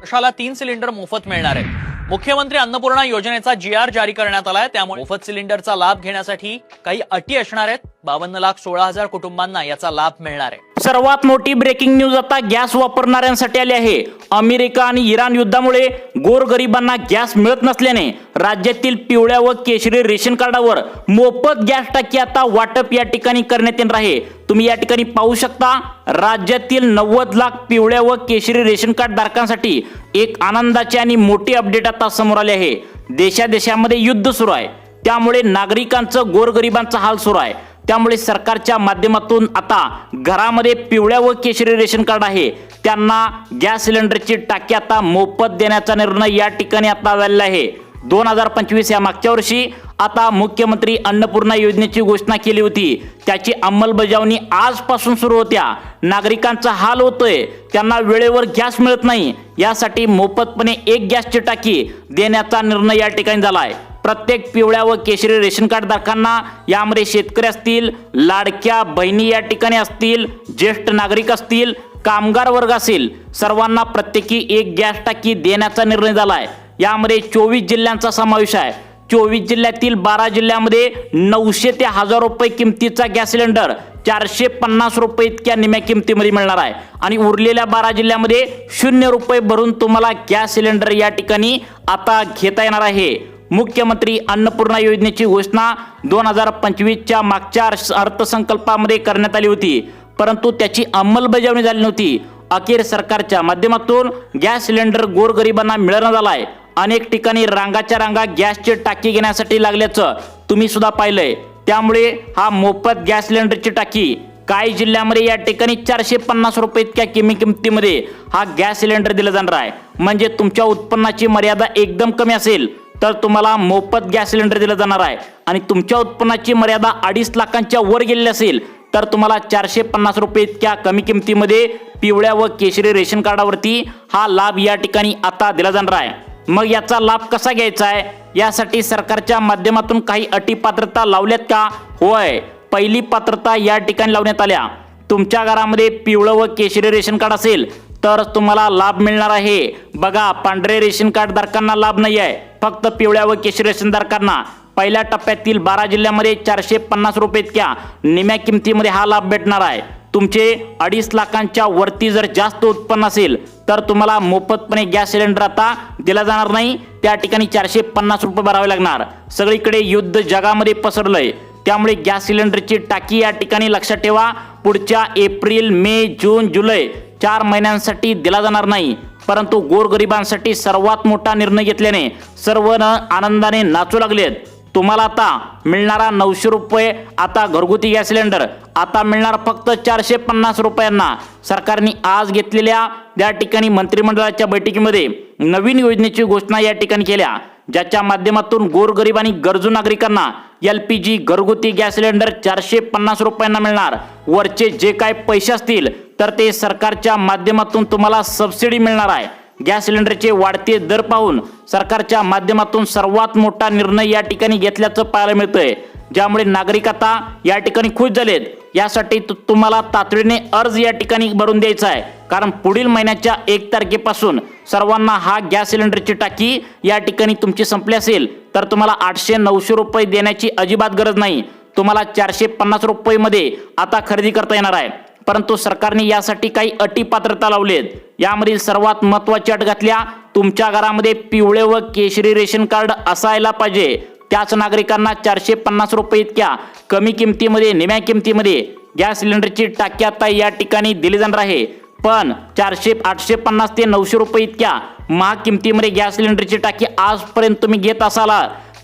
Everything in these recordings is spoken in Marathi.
वर्षाला 3 सिलेंडर मोफत मिळणार आहे। मुख्यमंत्री अन्नपूर्णा योजनेचा GR जारी करण्यात आलाय, त्यामुळे मोफत सिलेंडरचा लाभ घेण्यासाठी काही अटी असणार आहेत। 52,16,000 कुटुंबांना याचा लाभ मिळणार आहे। सर्वात मोठी ब्रेकिंग न्यूज आता गॅस वापरणाऱ्यांसाठी आली आहे। अमेरिका आणि इराण युद्धामुळे गोरगरिबांना गॅस मिळत नसल्याने राज्यातील पिवळ्या व केशरी रेशन कार्डावर मोफत गॅस टाकी आता वाटप या ठिकाणी करण्यात येणार आहे। तुम्ही या ठिकाणी पाहू शकता, राज्यातील 90 लाख पिवळ्या व केशरी रेशन कार्ड धारकांसाठी एक आनंदाची आणि मोठी अपडेट आता समोर आली आहे। देशादेशामध्ये युद्ध सुरू आहे, त्यामुळे नागरिकांचं गोरगरिबांचा हाल सुरू आहे। त्यामुळे सरकारच्या माध्यमातून आता घरामध्ये पिवळ्या व केशरी रेशन कार्ड आहे त्यांना गॅस सिलेंडरची टाकी आता मोफत देण्याचा निर्णय या ठिकाणी आता झालेला आहे। 2025 या मागच्या वर्षी आता मुख्यमंत्री अन्नपूर्णा योजनेची घोषणा केली होती, त्याची अंमलबजावणी आजपासून सुरू होत्या। नागरिकांचा हाल होतोय, त्यांना वेळेवर गॅस मिळत नाही, यासाठी मोफतपणे एक गॅसची टाकी देण्याचा निर्णय या ठिकाणी झाला आहे। प्रत्येक पिवळ्या व केशरी रेशन कार्ड धारकांना, यामध्ये शेतकरी असतील, लाडक्या बहिणी या ठिकाणी असतील, ज्येष्ठ नागरिक असतील, कामगार वर्ग असेल, सर्वांना प्रत्येकी एक गॅस टाकी देण्याचा निर्णय झाला आहे। यामध्ये 24 जिल्ह्यांचा समावेश आहे। 24 जिल्ह्यातील 12 जिल्ह्यामध्ये 900 ते 1000 रुपये किमतीचा गॅस सिलेंडर 450 रुपये इतक्या निम्या किमतीमध्ये मिळणार आहे आणि उरलेल्या 12 जिल्ह्यामध्ये 0 रुपये भरून तुम्हाला गॅस सिलेंडर या ठिकाणी आता घेता येणार आहे। मुख्यमंत्री अन्नपूर्णा योजनेची घोषणा 2025च्या मागच्या अर्थसंकल्पामध्ये करण्यात आली होती, परंतु त्याची अंमलबजावणी झाली नव्हती। अखेर सरकारच्या माध्यमातून गॅस सिलेंडर गोरगरिबांना मिळणं झाला आहे। अनेक ठिकाणी रांगाच्या रांगा गॅसची टाकी घेण्यासाठी लागल्याचं तुम्ही सुद्धा पाहिलंय। त्यामुळे हा मोफत गॅस सिलेंडरची टाकी काही जिल्ह्यामध्ये या ठिकाणी 450 रुपये इतक्या किमतीमध्ये हा गॅस सिलेंडर दिला जाणार आहे। म्हणजे तुमच्या उत्पन्नाची मर्यादा एकदम कमी असेल तर तुम्हाला मोफत गॅस सिलेंडर दिला जाणार आहे आणि तुमच्या उत्पन्नाची मर्यादा 2.5 लाखांच्या वर गेलेली असेल तर तुम्हाला 450 रुपये इतक्या कमी किमतीमध्ये पिवळ्या व केशरी रेशन कार्डावरती हा लाभ या ठिकाणी आता दिला जाणार आहे। मग याचा लाभ कसा घ्यायचा आहे, यासाठी सरकारच्या माध्यमातून काही अटी पात्रता लावल्यात का? होय, पहिली पात्रता या ठिकाणी लावण्यात आल्या। तुमच्या घरामध्ये पिवळं व केशरी रेशन कार्ड असेल तर तुम्हाला लाभ मिळणार आहे। बघा, पांढरे रेशन कार्ड धारकांना लाभ नाही आहे, फक्त पिवळ्या व केशरी रेशन धारकांना पहिल्या टप्प्यातील 12 जिल्ह्यामध्ये 450 रुपये इतक्या निम्या किमतीमध्ये हा लाभ भेटणार आहे। तुमचे 2.5 लाखांच्या वरती जर जास्त उत्पन्न असेल तर तुम्हाला मोफतपणे गॅस सिलेंडर आता दिला जाणार नाही, त्या ठिकाणी 450 रुपये भरावे लागणार। सगळीकडे युद्ध जगामध्ये पसरलंय, त्यामुळे गॅस सिलेंडरची टाकी या ठिकाणी लक्षात ठेवा, पुढच्या एप्रिल, मे, जून, जुलै 4 महिन्यांसाठी दिला जाणार नाही। परंतु गोरगरिबांसाठी सर्वात मोठा निर्णय घेतल्याने सर्वजण आनंदाने नाचू लागलेत। तुम्हाला आता मिळणारा 900 रुपये आता घरगुती गॅस सिलेंडर आता मिळणार फक्त 450 रुपयांना। सरकारने आज घेतलेल्या या ठिकाणी मंत्रिमंडळाच्या बैठकीमध्ये नवीन योजनेची घोषणा या ठिकाणी केल्या, ज्याच्या माध्यमातून गोरगरीब आणि गरजू नागरिकांना LPG घरगुती गॅस सिलेंडर 450 रुपयांना मिळणार। वरचे जे काय पैसे असतील तर ते सरकारच्या माध्यमातून तुम्हाला सबसिडी मिळणार आहे। गॅस सिलेंडरचे वाढते दर पाहून सरकारच्या माध्यमातून सर्वात मोठा निर्णय या ठिकाणी घेतल्याचं पाहायला मिळतंय, ज्यामुळे नागरिक आता या ठिकाणी खुश झालेत। यासाठी तुम्हाला तातडीने अर्ज या ठिकाणी भरून द्यायचा आहे, कारण पुढील महिन्याच्या 1 तारखेपासून सर्वांना हा गॅस सिलेंडरची टाकी या ठिकाणी तुमची संपली असेल तर तुम्हाला 800-900 रुपये देण्याची अजिबात गरज नाही। तुम्हाला 450 रुपये मध्ये आता खरेदी करता येणार आहे। परंतु सरकारने यासाठी काही अटी पात्रता लावलेत। यामधील सर्वात महत्त्वाची अट घातल्या, तुमच्या घरामध्ये पिवळे व केशरी रेशन कार्ड असायला पाहिजे। त्याच नागरिकांना 450 रुपये इतक्या कमी किमतीमध्ये, निम्या किमतीमध्ये गॅस सिलेंडरची टाकी आता या ठिकाणी दिली जाणार आहे। पण 850 ते 900 रुपये इतक्या महाग किमतीमध्ये गॅस सिलेंडरची टाकी आजपर्यंत तुम्ही घेत असाल,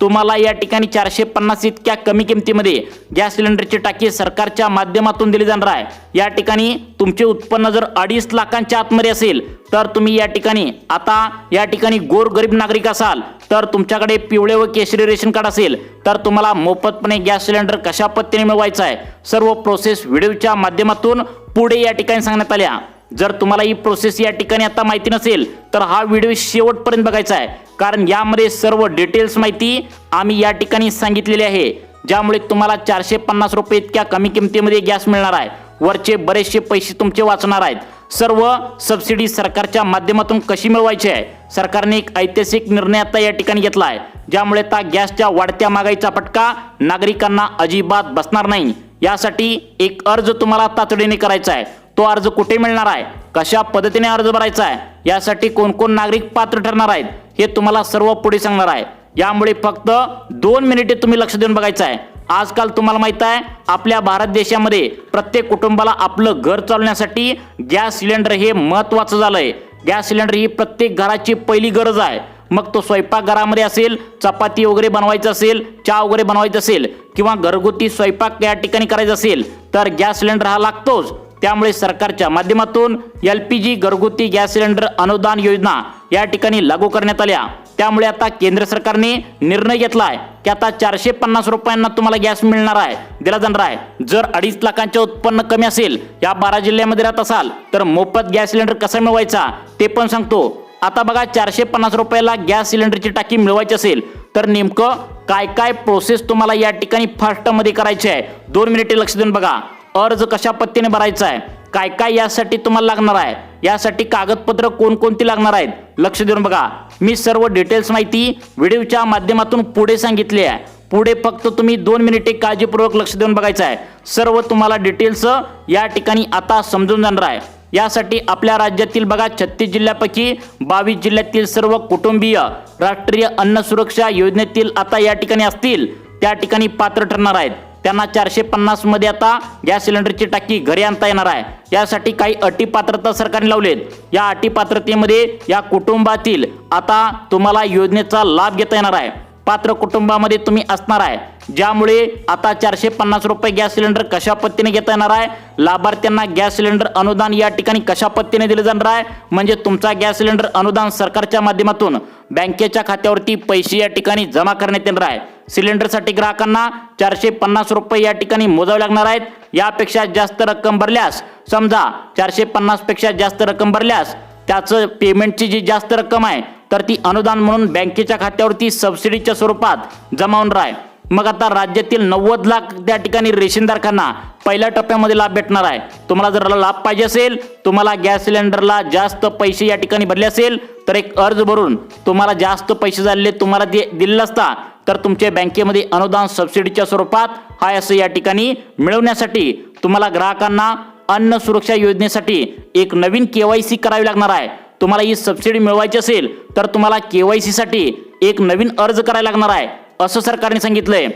तुम्हाला या ठिकाणी 450 इतक्या कमी किमतीमध्ये गॅस सिलेंडरची टाकी सरकारच्या माध्यमातून दिली जाणार आहे। या ठिकाणी तुमचे उत्पन्न जर 2.5 लाखांच्या आतमध्ये असेल तर तुम्ही या ठिकाणी गोरगरीब नागरिक असाल तर तुमच्याकडे पिवळे व केशरी रेशन कार्ड असेल तर तुम्हाला मोफतपणे गॅस सिलेंडर कशा पद्धतीने मिळवायचा आहे, सर्व प्रोसेस व्हिडिओच्या माध्यमातून पुढे या ठिकाणी सांगण्यात आल्या। जर तुम्हाला ही प्रोसेस या ठिकाणी आता माहिती नसेल तर हा व्हिडिओ शेवटपर्यंत बघायचा आहे, कारण यामध्ये सर्व डिटेल्स माहिती आम्ही या ठिकाणी सांगितलेली आहे, ज्यामुळे तुम्हाला 450 रुपये इतक्या कमी किमतीमध्ये गॅस मिळणार आहे। वरचे बरेचसे पैसे तुमचे वाचणार आहेत। सर्व सबसिडी सरकारच्या माध्यमातून कशी मिळवायची आहे, सरकारने एक ऐतिहासिक निर्णय आता या ठिकाणी घेतला आहे, ज्यामुळे आता गॅसच्या वाढत्या महागाईचा फटका नागरिकांना अजिबात बसणार नाही। यासाठी एक अर्ज तुम्हाला तातडीने करायचा आहे। तो अर्ज कुठे मिळणार आहे, कशा पद्धतीने अर्ज भरायचा आहे, यासाठी कोण कोण नागरिक पात्र ठरणार आहेत हे तुम्हाला सर्व पुढे सांगणार आहे। यामुळे फक्त 2 मिनिटे तुम्ही लक्ष देऊन बघायचं आहे। आजकाल तुम्हाला माहित आहे आपल्या भारत देशामध्ये प्रत्येक कुटुंबाला आपलं घर चालवण्यासाठी गॅस सिलेंडर हे महत्त्वाचं झालंय। गॅस सिलेंडर ही प्रत्येक घराची पहिली गरज आहे। मग तो स्वयंपाकघरामध्ये असेल, चपाती वगैरे बनवायचं असेल, चहा वगैरे बनवायचं असेल किंवा घरगुती स्वयंपाक या ठिकाणी करायचा असेल तर गॅस सिलेंडर हा लागतोच। त्यामुळे सरकारच्या माध्यमातून LPG घरगुती गॅस सिलेंडर अनुदान योजना या ठिकाणी लागू करण्यात आल्या। त्यामुळे आता केंद्र सरकारने निर्णय घेतलाय की आता 450 रुपयांना तुम्हाला गॅस मिळणार आहे, दिला जाणार आहे। जर 2.5 लाखांचे उत्पन्न कमी असेल, या 12 जिल्ह्यामध्ये राहत असाल तर मोफत गॅस सिलेंडर कसा मिळवायचा ते पण सांगतो। आता बघा 450 रुपयाला गॅस सिलेंडरची टाकी मिळवायची असेल तर नेमकं काय काय प्रोसेस तुम्हाला या ठिकाणी फास्ट मध्ये करायची आहे। 2 मिनिटे लक्ष देऊन बघा। अर्ज कशा पद्धतीने भरायचा आहे, काय काय यासाठी तुम्हाला लागणार आहे, यासाठी कागदपत्र कोणकोणती लागणार आहेत, लक्ष देऊन बघा। मी सर्व डिटेल्स माहिती व्हिडिओच्या माध्यमातून पुढे सांगितली आहे। पुढे फक्त तुम्ही 2 मिनिटे काळजीपूर्वक लक्ष देऊन बघायचं आहे। सर्व तुम्हाला डिटेल्स या ठिकाणी आता समजून जाणार आहे। यासाठी आपल्या राज्यातील बघा 36 जिल्ह्यापैकी 22 जिल्ह्यातील सर्व कुटुंबीय राष्ट्रीय अन्न सुरक्षा योजनेतील आता या ठिकाणी असतील, त्या ठिकाणी पात्र ठरणार आहेत। त्यांना 450 मध्ये आता गॅस सिलेंडरची टाकी घरी आणता येणार आहे। यासाठी काही अटी पात्रता सरकारने लावलेत। या अटी पात्रतेमध्ये या कुटुंबातील आता तुम्हाला योजनेचा लाभ घेता येणार आहे। पात्र कुटुंबामध्ये तुम्ही असणार आहे, ज्यामुळे आता 450 रुपये गॅस सिलेंडर कशा पद्धतीने घेता येणार आहे, लाभार्थ्यांना गॅस सिलेंडर अनुदान या ठिकाणी कशा पद्धतीने दिले जाणार आहे, म्हणजे तुमचा गॅस सिलेंडर अनुदान सरकारच्या माध्यमातून बँकेच्या खात्यावरती पैसे या ठिकाणी जमा करण्यात येणार आहे। सिलेंडरसाठी ग्राहकांना 450 रुपये या ठिकाणी मोजावे लागणार आहेत। यापेक्षा जास्त रक्कम भरल्यास, समजा 450 पेक्षा जास्त रक्कम भरल्यास त्याचं पेमेंटची जी जास्त रक्कम आहे तर ती अनुदान म्हणून बँकेच्या खात्यावरती सबसिडीच्या स्वरूपात जमा होणार आहे। मग आता राज्यातील 90 लाख त्या ठिकाणी रेशनधारकांना पहिल्या टप्प्यामध्ये लाभ भेटणार आहे। तुम्हाला जर लाभ पाहिजे असेल, तुम्हाला गॅस सिलेंडरला जास्त पैसे या ठिकाणी भरले असेल तर एक अर्ज भरून तुम्हाला जास्त पैसे झालेले तुम्हाला दिले असता तर तुमच्या बँकेमध्ये अनुदान सबसिडीच्या स्वरूपात हाय असं या ठिकाणी मिळवण्यासाठी तुम्हाला ग्राहकांना अन्न सुरक्षा योजनेसाठी एक नवीन KYC करावी लागणार आहे। तुम्हाला ही सबसिडी मिळवायची असेल तर तुम्हाला KYC साठी एक नवीन अर्ज करायला लागणार आहे असं सरकारने सांगितलंय।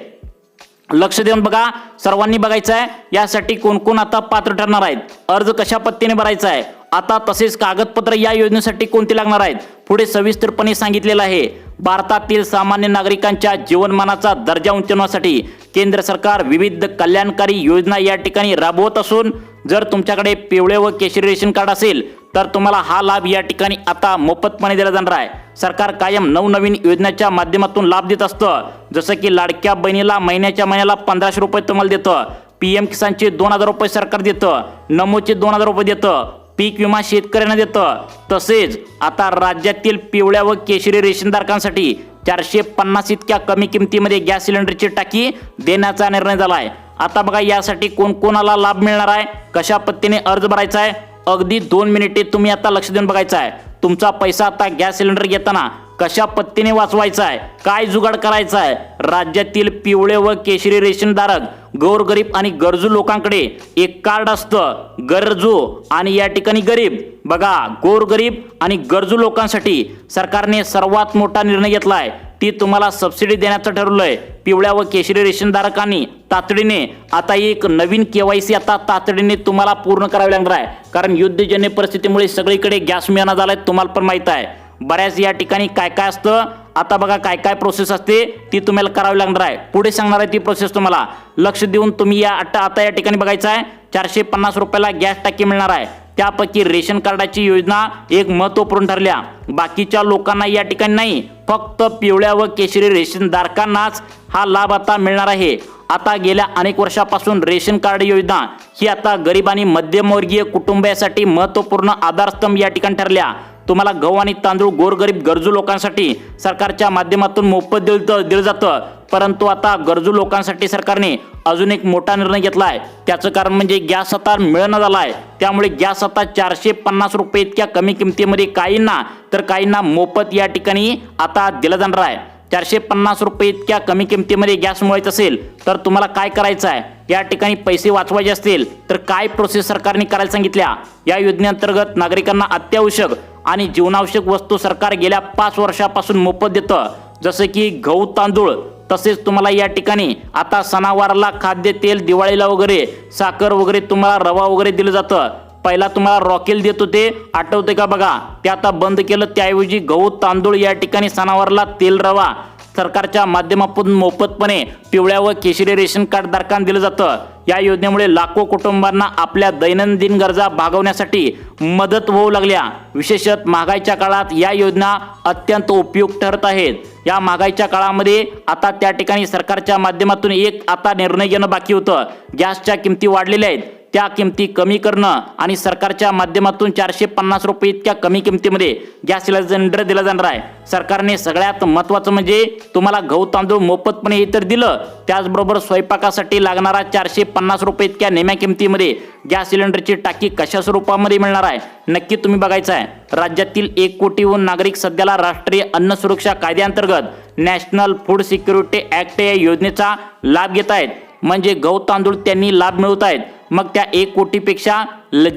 लक्ष देऊन बघा, सर्वांनी बघायचं आहे यासाठी कोण कोण आता पात्र ठरणार आहेत, अर्ज कशा पद्धतीने भरायचा आहे, आता तसेच कागदपत्र या योजनेसाठी कोणती लागणार आहेत पुढे सविस्तरपणे सांगितलेलं आहे। भारतातील सामान्य नागरिकांच्या जीवनमानाचा दर्जा उंचावण्यासाठी केंद्र सरकार विविध कल्याणकारी योजना या ठिकाणी राबवत असून जर तुमच्याकडे पिवळे व केशरी रेशन कार्ड असेल तर तुम्हाला हा लाभ या ठिकाणी आता मोफतपणे दिला जाणार आहे। सरकार कायम नवनवीन योजनेच्या माध्यमातून लाभ देत असतं, जसं की लाडक्या बहिणीला महिन्याला 1500 रुपये तुम्हाला देतं, PM किसानचे 2000 रुपये सरकार देतं, नमोचे 2000 रुपये देतं, पीक विमा शेतकऱ्यांना देतं। तसेच आता राज्यातील पिवळ्या व केशरी रेशनधारकांसाठी 450 इतक्या कमी किमतीमध्ये गॅस सिलेंडरची टाकी देण्याचा निर्णय झाला आहे। आता बघा यासाठी कोण कोणाला लाभ मिळणार आहे, कशा पद्धतीने अर्ज भरायचा आहे, अगदी 2 मिनिटे तुम्ही आता लक्ष देऊन बघायचं आहे। तुमचा पैसा आता गॅस सिलेंडर घेताना कशा पद्धतीने वाचवायचा आहे, काय जुगाड करायचा आहे। राज्यातील पिवळे व केशरी रेशनधारक गोरगरीब आणि गरजू लोकांकडे एक कार्ड असतं, गरजू आणि या ठिकाणी गरीब। बघा गोरगरीब आणि गरजू लोकांसाठी सरकारने सर्वात मोठा निर्णय घेतलाय, ती तुम्हाला सबसिडी देण्याचं ठरवलंय। पिवळ्या व केशरी रेशनधारकांनी तातडीने आता एक नवीन KYC आता तातडीने तुम्हाला पूर्ण करावी लागणार आहे, कारण युद्धजन्य परिस्थितीमुळे सगळीकडे गॅस मिळाना झालाय, तुम्हाला पण माहित आहे। बऱ्याच या ठिकाणी काय काय असतं, आता बघा काय काय प्रोसेस असते ती तुम्हाला करावी लागणार आहे, पुढे सांगणार आहे ती प्रोसेस तुम्हाला। लक्ष देऊन तुम्ही या आता या ठिकाणी बघायचं आहे। 450 रुपयाला गॅस टाकी मिळणार आहे, त्यापैकी रेशन कार्डाची योजना एक महत्त्वपूर्ण ठरल्या, बाकीच्या लोकांना या ठिकाणी नाही, फक्त पिवळ्या व केशरी रेशनधारकांनाच हा लाभ आता मिळणार आहे। आता गेल्या अनेक वर्षापासून रेशन कार्ड योजना ही आता गरीब आणि मध्यमवर्गीय कुटुंबासाठी महत्त्वपूर्ण आधारस्तंभ या ठिकाणी ठरल्या। तुम्हाला गहू आणि तांदूळ गोरगरीब गरजू लोकांसाठी सरकारच्या माध्यमातून मोफत दिलं जातं. परंतु आता गरजू लोकांसाठी सरकारने अजून एक मोठा निर्णय घेतला आहे. त्याचं कारण म्हणजे गॅस आता मिळणं झाला आहे. त्यामुळे गॅस आता 450 रुपये इतक्या कमी किमतीमध्ये काहींना तर काहींना मोफत या ठिकाणी आता दिला जाणार आहे. 450 रुपये इतक्या कमी किमतीमध्ये गॅस मिळवायचा असेल तर तुम्हाला काय करायचं आहे, या ठिकाणी पैसे वाचवायचे असतील तर काय प्रोसेस सरकारने करायला सांगितल्या. या योजनेअंतर्गत नागरिकांना अत्यावश्यक आणि जीवनावश्यक वस्तू सरकार गेल्या 5 वर्षापासून मोफत देतं. जसं की गहू तांदूळ, तसेच तुम्हाला या ठिकाणी आता सणावाराला खाद्यतेल, दिवाळीला वगैरे साखर वगैरे, तुम्हाला रवा वगैरे दिलं जातं. पहिला तुम्हाला रॉकेल देत होते, आठवते का बघा, ते आता बंद केलं. त्याऐवजी गहू तांदूळ या ठिकाणी सणावाराला तेल, रवा सरकारच्या माध्यमातून मोफतपणे पिवळ्या व केशरी रेशन कार्ड धारकांना दिलं जातं. या योजनेमुळे लाखो कुटुंबांना आपल्या दैनंदिन गरजा भागवण्यासाठी मदत होऊ लागल्या. विशेषतः महागाईच्या काळात या योजना अत्यंत उपयुक्त ठरत आहेत. या महागाईच्या काळामध्ये आता त्या ठिकाणी सरकारच्या माध्यमातून एक आता निर्णय घेणं बाकी होतं. गॅसच्या किमती वाढलेल्या आहेत, त्या किमती कमी करणं आणि सरकारच्या माध्यमातून 450 रुपये इतक्या कमी किमतीमध्ये गॅस सिलेंडर दिला जाणार आहे. सरकारने सगळ्यात महत्त्वाचं म्हणजे तुम्हाला गहू तांदूळ मोफतपणे हे तर दिलं, त्याचबरोबर स्वयंपाकासाठी लागणारा 450 रुपये इतक्या नेम्या किमतीमध्ये गॅस सिलेंडरची टाकी कशा स्वरूपामध्ये मिळणार आहे नक्की तुम्ही बघायचं आहे. राज्यातील 1 कोटीहून नागरिक सध्याला राष्ट्रीय अन्न सुरक्षा कायद्याअंतर्गत नॅशनल फूड सिक्युरिटी ॲक्ट या योजनेचा लाभ घेत आहेत. म्हणजे गहू तांदूळ त्यांनी लाभ मिळवत आहेत. मग त्या 1 कोटीपेक्षा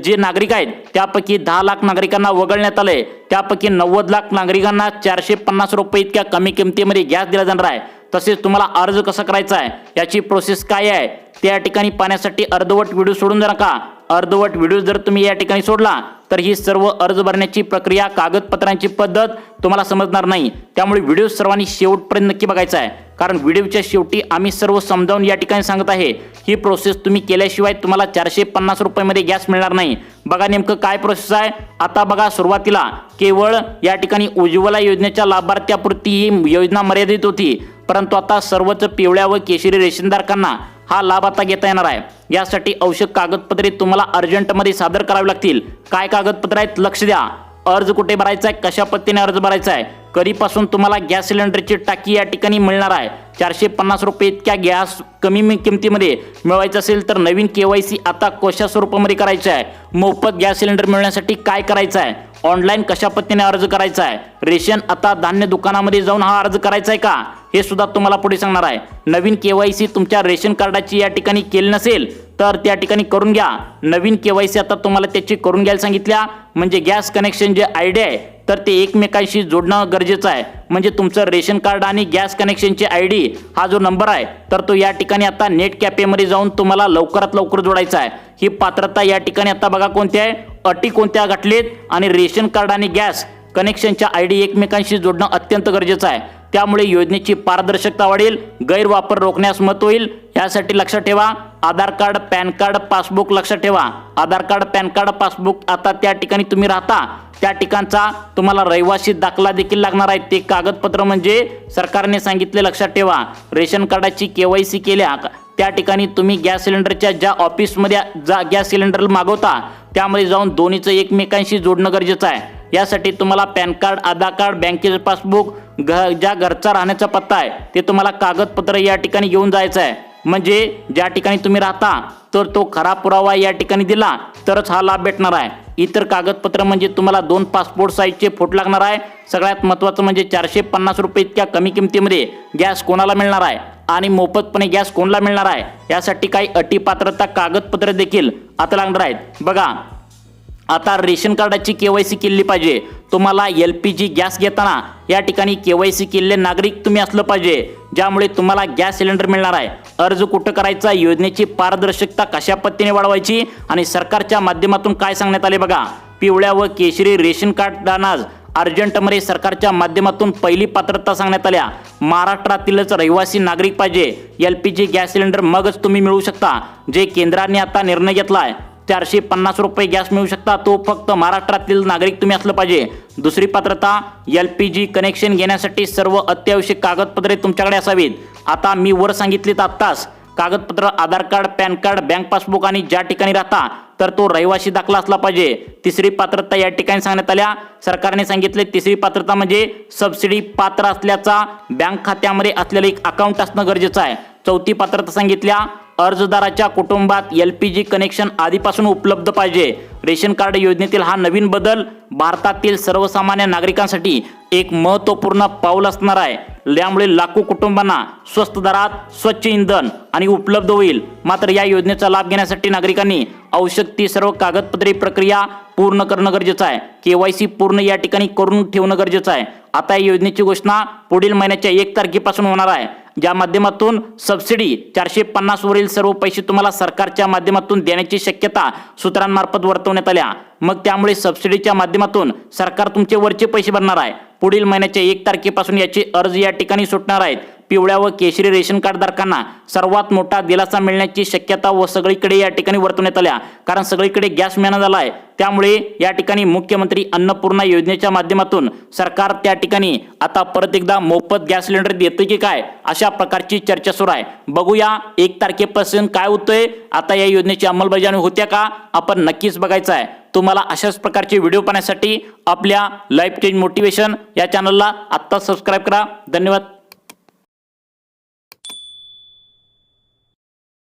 जे नागरिक आहेत त्यापैकी 10 लाख नागरिकांना वगळण्यात आले. त्यापैकी 90 लाख नागरिकांना 450 रुपये इतक्या कमी किमतीमध्ये गॅस दिला जाणार आहे. तसेच तुम्हाला अर्ज कसा करायचा आहे, याची प्रोसेस काय आहे, त्या ठिकाणी पाहण्यासाठी अर्धवट व्हिडिओ सोडून जर नका. अर्धवट व्हिडिओ जर तुम्ही या ठिकाणी सोडला तर ही सर्व अर्ज भरण्याची प्रक्रिया, कागदपत्रांची पद्धत तुम्हाला समजणार नाही. त्यामुळे व्हिडिओ सर्वांनी शेवटपर्यंत नक्की बघायचा आहे, कारण व्हिडिओच्या शेवटी आम्ही सर्व समजावून या ठिकाणी सांगत आहे. ही प्रोसेस तुम्ही केल्याशिवाय तुम्हाला 450 रुपयामध्ये गॅस मिळणार नाही. बघा नेमकं काय प्रोसेस आहे. आता बघा, सुरुवातीला केवळ या ठिकाणी उज्ज्वला योजनेच्या लाभार्थ्यापुरती ही योजना मर्यादित होती, परंतु आता सर्वच पिवळ्या व केशरी रेशनधारकांना हा लाभ आता घेता येणार आहे. यासाठी आवश्यक कागदपत्रे तुम्हाला अर्जंटमध्ये सादर करावी लागतील. काय कागदपत्र आहेत लक्ष द्या. अर्ज कुठे भरायचा आहे, कशा पद्धतीने अर्ज भरायचा आहे, कधीपासून तुम्हाला गॅस सिलेंडरची टाकी या ठिकाणी मिळणार आहे. 450 रुपये इतक्या गॅस कमी किमतीमध्ये मिळवायचं असेल तर नवीन KYC आता कशा स्वरूपामध्ये करायचं आहे, मोफत गॅस सिलेंडर मिळण्यासाठी काय करायचं आहे, ऑनलाईन कशा पद्धतीने अर्ज करायचा आहे, रेशन आता धान्य दुकानामध्ये जाऊन हा अर्ज करायचा आहे का, हे सुद्धा तुम्हाला पुढे सांगणार आहे. नवीन KYC तुमच्या रेशन कार्डाची या ठिकाणी केली नसेल तर त्या ठिकाणी करून घ्या. नवीन KYC आता तुम्हाला त्याची करून घ्यायला सांगितल्या. म्हणजे गॅस कनेक्शन जे ID आहे तर ते एकमेकांशी जोडणं गरजेचं आहे. म्हणजे तुमचं रेशन कार्ड आणि गॅस कनेक्शनचे ID हा जो नंबर आहे तर तो या ठिकाणी आता नेट कॅफेमध्ये जाऊन तुम्हाला लवकरात लवकर जोडायचा आहे. ही पात्रता या ठिकाणी आता बघा कोणत्या आहे, अटी कोणत्या गाठलेत आणि रेशन कार्ड आणि गॅस कनेक्शनच्या ID एकमेकांशी जोडणं अत्यंत गरजेचं आहे. त्यामुळे योजनेची पारदर्शकता वाढेल, गैरवापर रोखण्यास मदत होईल. यासाठी लक्षात ठेवा, आधार कार्ड, पॅन कार्ड, पासबुक लक्षात ठेवा. आधार कार्ड, पॅन कार्ड, पासबुक आता त्या ठिकाणी तुम्ही राहता त्या ठिकाणचा तुम्हाला रहिवासी दाखला देखील लागणार आहे. ते कागदपत्र म्हणजे सरकारने सांगितले लक्षात ठेवा. रेशन कार्डाची KYC केल्या त्या ठिकाणी तुम्ही गॅस सिलेंडरच्या ज्या ऑफिसमध्ये गॅस सिलेंडर मागवता त्यामध्ये जाऊन दोन्हीचं एकमेकांशी जोडणं गरजेचं आहे. यासाठी तुम्हाला पॅन कार्ड, आधार कार्ड, बँकेचं पासबुक, ज्या घरचा राहण्याचा पत्ता आहे ते तुम्हाला कागदपत्र या ठिकाणी घेऊन जायचं आहे. म्हणजे ज्या ठिकाणी तुम्ही राहता तर तो खरा पुरावा या ठिकाणी दिला तरच हा लाभ भेटणार आहे. इतर कागदपत्र म्हणजे तुम्हाला 2 पासपोर्ट साईजचे फोटो लागणार आहे. सगळ्यात महत्त्वाचं म्हणजे 450 रुपये इतक्या कमी किमतीमध्ये गॅस कोणाला मिळणार आहे आणि मोफतपणे गॅस कोणाला मिळणार आहे, यासाठी काही अटी, पात्रता, कागदपत्र देखील आता लागणार आहेत. बघा, आता रेशन कार्डाची KYC केली पाहिजे. तुम्हाला LPG गॅस घेताना या ठिकाणी KYC केलेले नागरिक तुम्ही असलं पाहिजे, ज्यामुळे तुम्हाला गॅस सिलेंडर मिळणार आहे. अर्ज कुठं करायचा, योजनेची पारदर्शकता कशा पद्धतीने वाढवायची आणि सरकारच्या माध्यमातून काय सांगण्यात आले बघा. पिवळ्या व केशरी रेशन कार्डांना अर्जंटमध्ये सरकारच्या माध्यमातून पहिली पात्रता सांगण्यात आल्या. महाराष्ट्रातीलच रहिवासी नागरिक पाहिजे. LPG गॅस सिलेंडर मगच तुम्ही मिळवू शकता. जे केंद्राने आता निर्णय घेतला आहे 450 रुपये गॅस मिळू शकता, तो फक्त महाराष्ट्रातील नागरिक तुम्ही असलं पाहिजे. दुसरी पात्रता, LPG कनेक्शन घेण्यासाठी सर्व अत्यावश्यक कागदपत्रे तुमच्याकडे असावीत. आता मी वर सांगितलीत आत्ताच कागदपत्र Aadhaar card, PAN card, bank passbook आणि ज्या ठिकाणी राहता तर तो रहिवासी दाखला असला पाहिजे। तिसरी पात्रता या ठिकाणी सांगण्यात आल्या। सरकारने सांगितले तिसरी पात्रता म्हणजे सबसिडी पात्र असल्याचा बँक खात्यामध्ये असलेलं एक अकाउंट असणं गरजेचं आहे। चौथी पात्रता सांगितल्या अर्जदाराच्या कुटुंबात LPG कनेक्शन आधीपासून उपलब्ध पाहिजे। रेशन कार्ड योजनेतील हा नवीन बदल भारतातील सर्वसामान्य नागरिकांसाठी एक महत्त्वपूर्ण पाऊल असणार आहे। यामुळे लाखो कुटुंबांना स्वस्त दरात स्वच्छ इंधन आणि उपलब्ध होईल। मात्र या योजनेचा लाभ घेण्यासाठी नागरिकांनी आवश्यक ती सर्व कागदपत्रे प्रक्रिया पूर्ण करणं गरजेचं आहे। KYC पूर्ण या ठिकाणी करून ठेवणं गरजेचं आहे। आता या योजनेची घोषणा पुढील महिन्याच्या 1 तारखेपासून होणार आहे, ज्या माध्यमातून सबसिडी 450 वरील सर्व पैसे तुम्हाला सरकारच्या माध्यमातून देण्याची शक्यता सूत्रांमार्फत वर्तवण्यात आल्या। मग त्यामुळे सबसिडीच्या माध्यमातून सरकार तुमचे वरचे पैसे भरणार आहे। पुढील महिन्याच्या 1 तारखेपासून याचे अर्ज या ठिकाणी सुटणार आहेत। पिवळ्या व केशरी रेशन कार्ड धारकांना सर्वात मोठा दिलासा मिळण्याची शक्यता व सगळीकडे या ठिकाणी वर्तवण्यात आल्या, कारण सगळीकडे गॅस मिळाला झाला आहे। त्यामुळे या ठिकाणी मुख्यमंत्री अन्नपूर्णा योजनेच्या माध्यमातून सरकार त्या ठिकाणी आता परत एकदा मोफत गॅस सिलेंडर देते की काय अशा प्रकारची चर्चा सुरू आहे। बघूया 1 तारखेपासून काय होतंय, आता या योजनेची अंमलबजावणी होत्या का आपण नक्कीच बघायचं आहे। तुम्हाला अशाच प्रकारचे व्हिडिओ पाहण्यासाठी आपल्या लाईफ चेंज मोटिवेशन या चॅनलला आत्ता सबस्क्राईब करा। धन्यवाद।